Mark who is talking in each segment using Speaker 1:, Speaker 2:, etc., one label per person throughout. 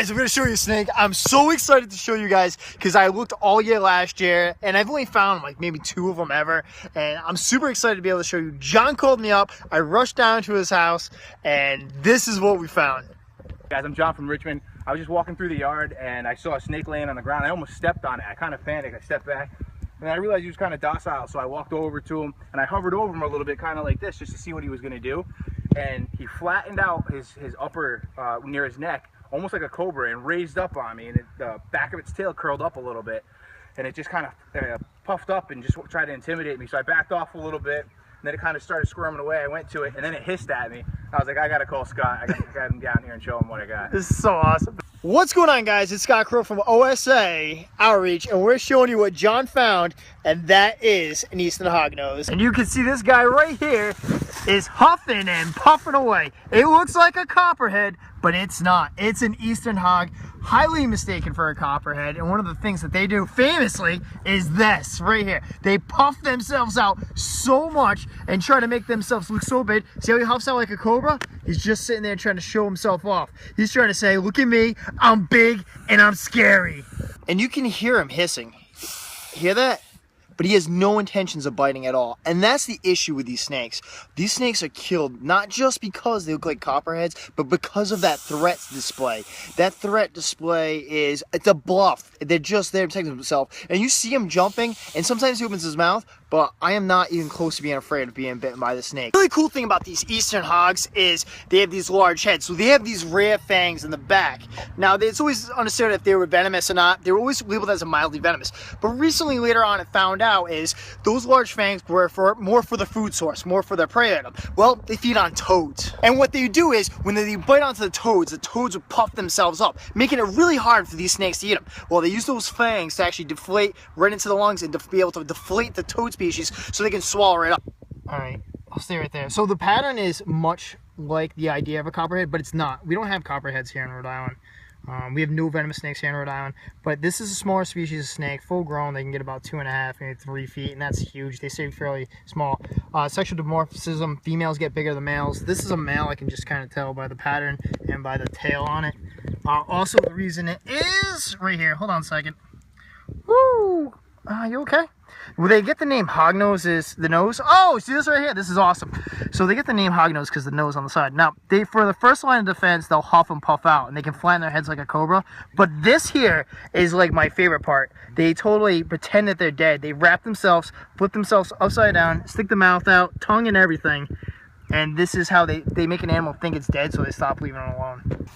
Speaker 1: Guys, I'm going to show you a snake. I'm so excited to show you guys because I looked all year last year and I've only found like maybe 2 of them ever. And I'm super excited to be able to show you. John called me up. I rushed down to his house and this is what we found.
Speaker 2: Guys, I'm John from Richmond. I was just walking through the yard and I saw a snake laying on the ground. I almost stepped on it. I kind of panicked. I stepped back and I realized he was kind of docile. So I walked over to him and I hovered over him a little bit, kind of like this, just to see what he was going to do. And he flattened out his upper near his neck, almost like a cobra, and raised up on me, and the back of its tail curled up a little bit, and it just kind of puffed up and just tried to intimidate me. So I backed off a little bit, and then it kind of started squirming away. I went to it, and then it hissed at me. I was like, I gotta call Scott. I gotta him down here and show him what I got.
Speaker 1: This is so awesome. What's going on, guys? It's Scott Crow from OSA Outreach, and we're showing you what John found, and that is an Eastern Hognose. And you can see this guy right here is huffing and puffing away. It looks like a copperhead, but it's not. It's an Eastern hog, highly mistaken for a copperhead. And one of the things that they do famously is this right here. They puff themselves out so much and try to make themselves look so big. See how he huffs out like a cobra? He's just sitting there trying to show himself off. He's trying to say, look at me, I'm big and I'm scary. And you can hear him hissing. Hear that? But he has no intentions of biting at all. And that's the issue with these snakes. These snakes are killed not just because they look like copperheads, but because of that threat display. That threat display it's a bluff. They're just there to protect themselves. And you see him jumping, and sometimes he opens his mouth, but I am not even close to being afraid of being bitten by the snake. The really cool thing about these Eastern hogs is they have these large heads. So they have these rare fangs in the back. Now, it's always understood if they were venomous or not. They were always labeled as a mildly venomous. But recently, later on, it found out is those large fangs were more for the food source, more for their prey item. Well, they feed on toads. And what they do is, when they bite onto the toads would puff themselves up, making it really hard for these snakes to eat them. Well, they use those fangs to actually deflate right into the lungs and to be able to deflate the toad species so they can swallow it up. All right, I'll stay right there. So the pattern is much like the idea of a copperhead, but it's not. We don't have copperheads here in Rhode Island. We have no venomous snakes here in Rhode Island, but this is a smaller species of snake, full grown. They can get about 2.5, maybe 3 feet, and that's huge. They stay fairly small. Sexual dimorphism, females get bigger than males. This is a male, I can just kind of tell by the pattern and by the tail on it. Also, the reason it is right here. Hold on a second. Woo! You okay? Well, they get the name Hognose is the nose. Oh, see this right here? This is awesome. So they get the name Hognose because the nose on the side. Now, for the first line of defense, they'll huff and puff out, and they can flatten their heads like a cobra. But this here is like my favorite part. They totally pretend that they're dead. They wrap themselves, flip themselves upside down, stick the mouth out, tongue and everything. And this is how they make an animal think it's dead, so they stop leaving it alone.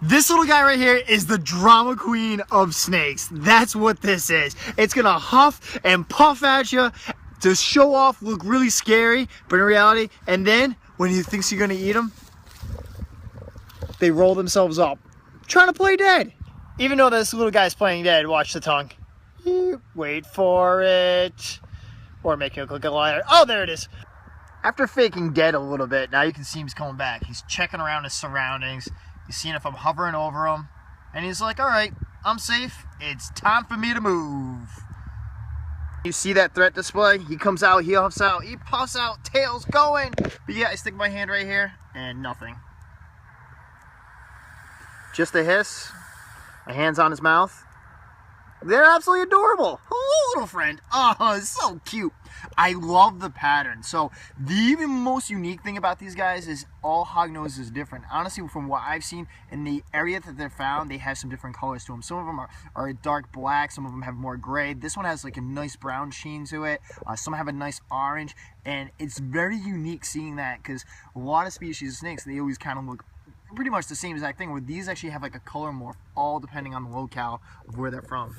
Speaker 1: This little guy right here is the drama queen of snakes. That's what this is. It's gonna huff and puff at you to show off, look really scary, but in reality, and then when he thinks you're gonna eat him, they roll themselves up, trying to play dead. Even though this little guy's playing dead, watch the tongue. Wait for it. Or make it look like a liar. Oh, there it is. After faking dead a little bit, now you can see he's coming back. He's checking around his surroundings. He's seeing if I'm hovering over him. And he's like, all right, I'm safe. It's time for me to move. You see that threat display? He comes out, he huffs out, he puffs out, tail's going. But yeah, I stick my hand right here and nothing. Just a hiss. My hand's on his mouth. They're absolutely adorable. Hello, little friend. Oh, it's so cute. I love the pattern. So the even most unique thing about these guys is all hognoses is different. Honestly, from what I've seen in the area that they're found, they have some different colors to them. Some of them are dark black. Some of them have more gray. This one has like a nice brown sheen to it. Some have a nice orange. And it's very unique seeing that because a lot of species of snakes, they always kind of look pretty much the same exact thing, where these actually have like a color morph, all depending on the locale of where they're from.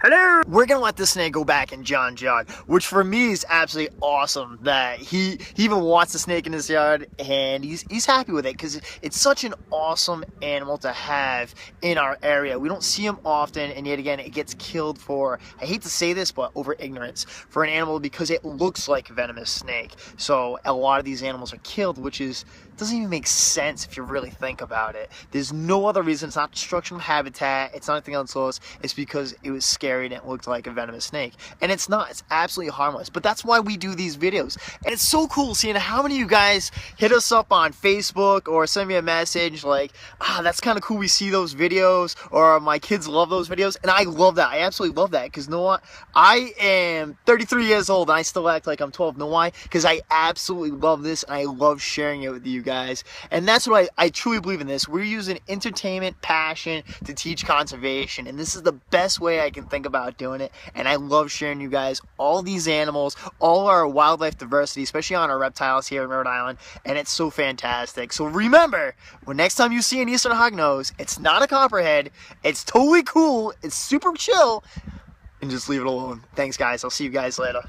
Speaker 1: Hello! We're gonna let this snake go back in John jug, which for me is absolutely awesome that he even wants the snake in his yard and he's happy with it because it's such an awesome animal to have in our area. We don't see him often, and yet again it gets killed for, I hate to say this, but over ignorance, for an animal because it looks like a venomous snake. So a lot of these animals are killed, which is doesn't even make sense if you really think about it. There's no other reason. It's not destruction of habitat. It's not anything else. It's because it was scary and it looked like a venomous snake. And it's not. It's absolutely harmless. But that's why we do these videos. And it's so cool seeing how many of you guys hit us up on Facebook or send me a message like, that's kind of cool. We see those videos, or my kids love those videos. And I love that. I absolutely love that. Because you know what? I am 33 years old and I still act like I'm 12. Know why? Because I absolutely love this and I love sharing it with you guys. And that's what I truly believe in this. We're using entertainment, passion to teach conservation. And this is the best way I can think about doing it. And I love sharing you guys all these animals, all our wildlife diversity, especially on our reptiles here in Rhode Island. And it's so fantastic. So remember, when next time you see an eastern hognose, it's not a copperhead. It's totally cool. It's super chill. And just leave it alone. Thanks, guys. I'll see you guys later.